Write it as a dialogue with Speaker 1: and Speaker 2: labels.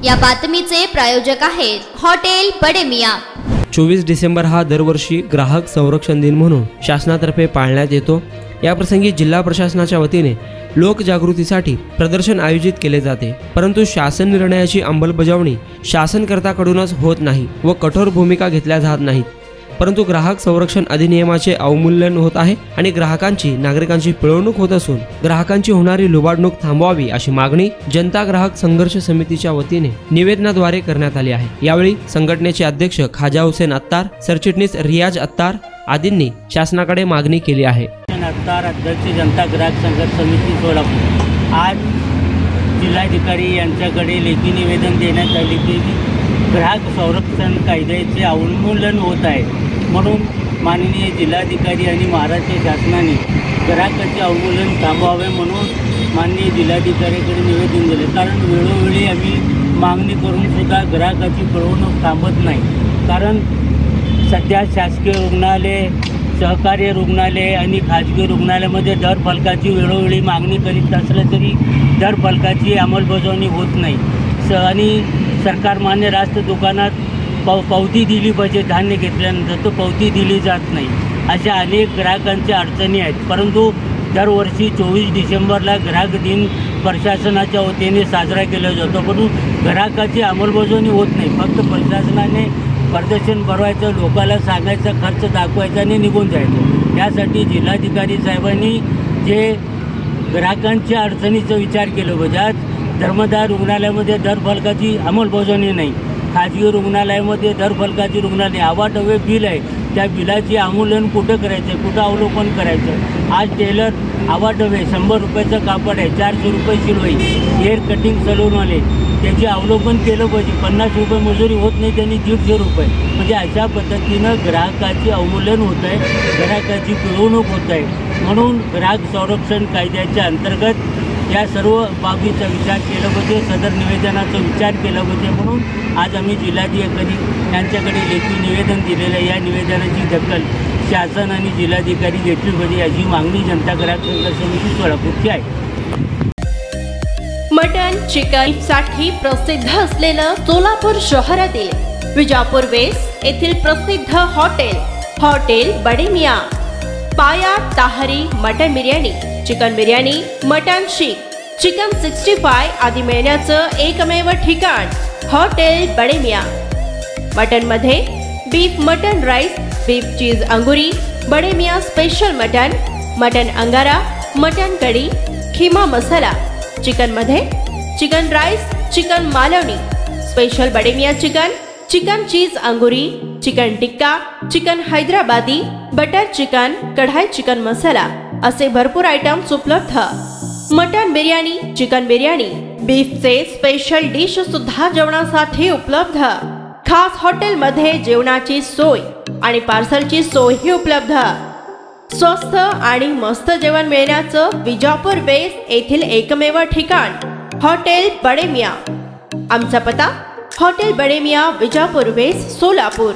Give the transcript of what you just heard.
Speaker 1: या बातमीचे प्रायोजक आहेत हॉटेल बडे मियां।
Speaker 2: 24 डिसेंबर हा दरवर्षी ग्राहक संरक्षण दिन म्हणून शासनातर्फे पाळण्यात येतो। या प्रसंगी जिल्हा प्रशासनाच्या वतीने लोकजागृतीसाठी प्रदर्शन आयोजित केले जाते, परंतु शासन निर्णयाची अंमलबजावणी शासनकर्त्याकडूनच होत नाही व कठोर भूमिका घेतल्या जात नाहीत। परंतु ग्राहक संरक्षण अधिनियमाचे अवमूल्यन होत आहे आणि ग्राहकांची नागरिकांची पिळवणूक होत असून ग्राहकांची होणारी लुबाडणूक थांबवावी अशी मागणी जनता ग्राहक संघर्ष समितीच्या वतीने निवेदनाद्वारे करण्यात आली आहे। यावेळी संघटनेचे अध्यक्ष खाजा हुसेन अत्तार, सरचिटणीस रियाज अत्तार आदींनी शासनाकडे मागणी केली आहे।
Speaker 3: अत्तार, अध्यक्ष जनता ग्राहक संघर्ष समिती सोलापूर। आज जिल्हाधिकारी यांच्याकडे लेखी निवेदन देण्यात आले की ग्राहक संरक्षण कायद्याचे अवमूल्यन होत आहे, म्हणून माननीय जिल्हाधिकारी आणि महाराष्ट्र शासनाने ग्राहकाचे अवमूल्यन थांबवावे म्हणून माननीय जिल्हाधिकाऱ्याकडे निवेदन दिले। कारण वेळोवेळी आम्ही मागणी करून सुद्धा ग्राहकाची पिळवणूक थांबत नाही। कारण सध्या शासकीय रुग्णालय, सहकारी रुग्णालय आणि खाजगी रुग्णालयामध्ये दर फलकाची वेळोवेळी मागणी करीत असलं तरी दर फलकाची अंमलबजावणी होत नाही। आणि सरकार मान्य रास्त दुकानात पावती दिली पाहिजे, धान्य घेतल्यानंतर तो पावती दिली जात नाही। अशा अनेक ग्राहकांच्या अडचणी आहेत। परंतु दरवर्षी 24 डिसेंबरला ग्राहक दिन प्रशासनाच्या वतीने साजरा केला जातो, परंतु ग्राहकाची अंमलबजावणी होत नाही। फक्त प्रशासनाने प्रदर्शन भरवायचं, लोकांना सांगायचं, खर्च दाखवायचा आणि निघून जायचं। यासाठी जिल्हाधिकारी साहेबांनी जे ग्राहकांच्या अडचणीचा विचार केला पाहिजे। आज धर्मदाय रुग्णालयामध्ये दर फलकाची अंमलबजावणी नाही, खाजगी रुग्णालयामध्ये दर फलकाची रुग्णालय आवाढव्य बिल आहे, त्या बिलाची अंमलबजावणी कुठं करायचं, कुठं अवलोकन करायचं। आज टेलर आवाढव्य 100 रुपयाचं कापड आहे, 400 रुपये शिलाई, हेअर कटिंग सलूनवाले त्याचे अवलोकन केलं पाहिजे। 50 रुपये मजुरी होत नाही, त्यांनी 150 रुपये, म्हणजे अशा पद्धतीनं ग्राहकाची अवमूल्यन होत आहे, ग्राहकाची पिळवणूक होत आहे। म्हणून ग्राहक संरक्षण कायद्याच्या अंतर्गत या सर्व बाबीचा विचार केला पाहिजे, सदर निवेदनाचा विचार केला पाहिजे। म्हणून आज आम्ही जिल्हाधिकारी यांच्याकडे लेखी निवेदन दिलेलं आहे। या निवेदनाची दखल शासन आणि जिल्हाधिकारी घेतली पाहिजे याची मागणी जनता ग्राहक संघर्ष समिती सोलापूरची आहे।
Speaker 4: मटन चिकन साठी प्रसिद्ध असलेलं सोलापूर शहरातील विजापूर वेस्ट येथील प्रसिद्ध hotel Bade Miyan. Paya tahari mutton biryani, chicken biryani, mutton seekh, chicken 65 आदी मिळण्याचं एकमेव ठिकाण हॉटेल बडे मियां। मटन मध्ये beef mutton rice, beef cheese angoori, Bade Miyan special mutton, mutton angara, mutton kadhi, keema masala. Chicken मध्ये chicken rice, chicken Malvani, special Bade Miyan chicken, chicken cheese angoori, chicken tikka, chicken Hyderabadi, butter chicken, kadhai chicken masala असे भरपूर आयटम्स उपलब्ध। मटन बिर्याणी, चिकन बिर्याणी, बीफचे स्पेशल डिश सुद्धा जेवणासाठी उपलब्ध। खास हॉटेल मध्ये जेवणाची सोय आणि पार्सलची सोयही उपलब्ध। स्वस्त आणि मस्त जेवण मिळण्याचं विजापूर वेस्ट येथील एकमेव ठिकाण हॉटेल बडे मियां। आमचा पत्ता हॉटेल बडे मियां, विजापूर वेस्ट, सोलापूर।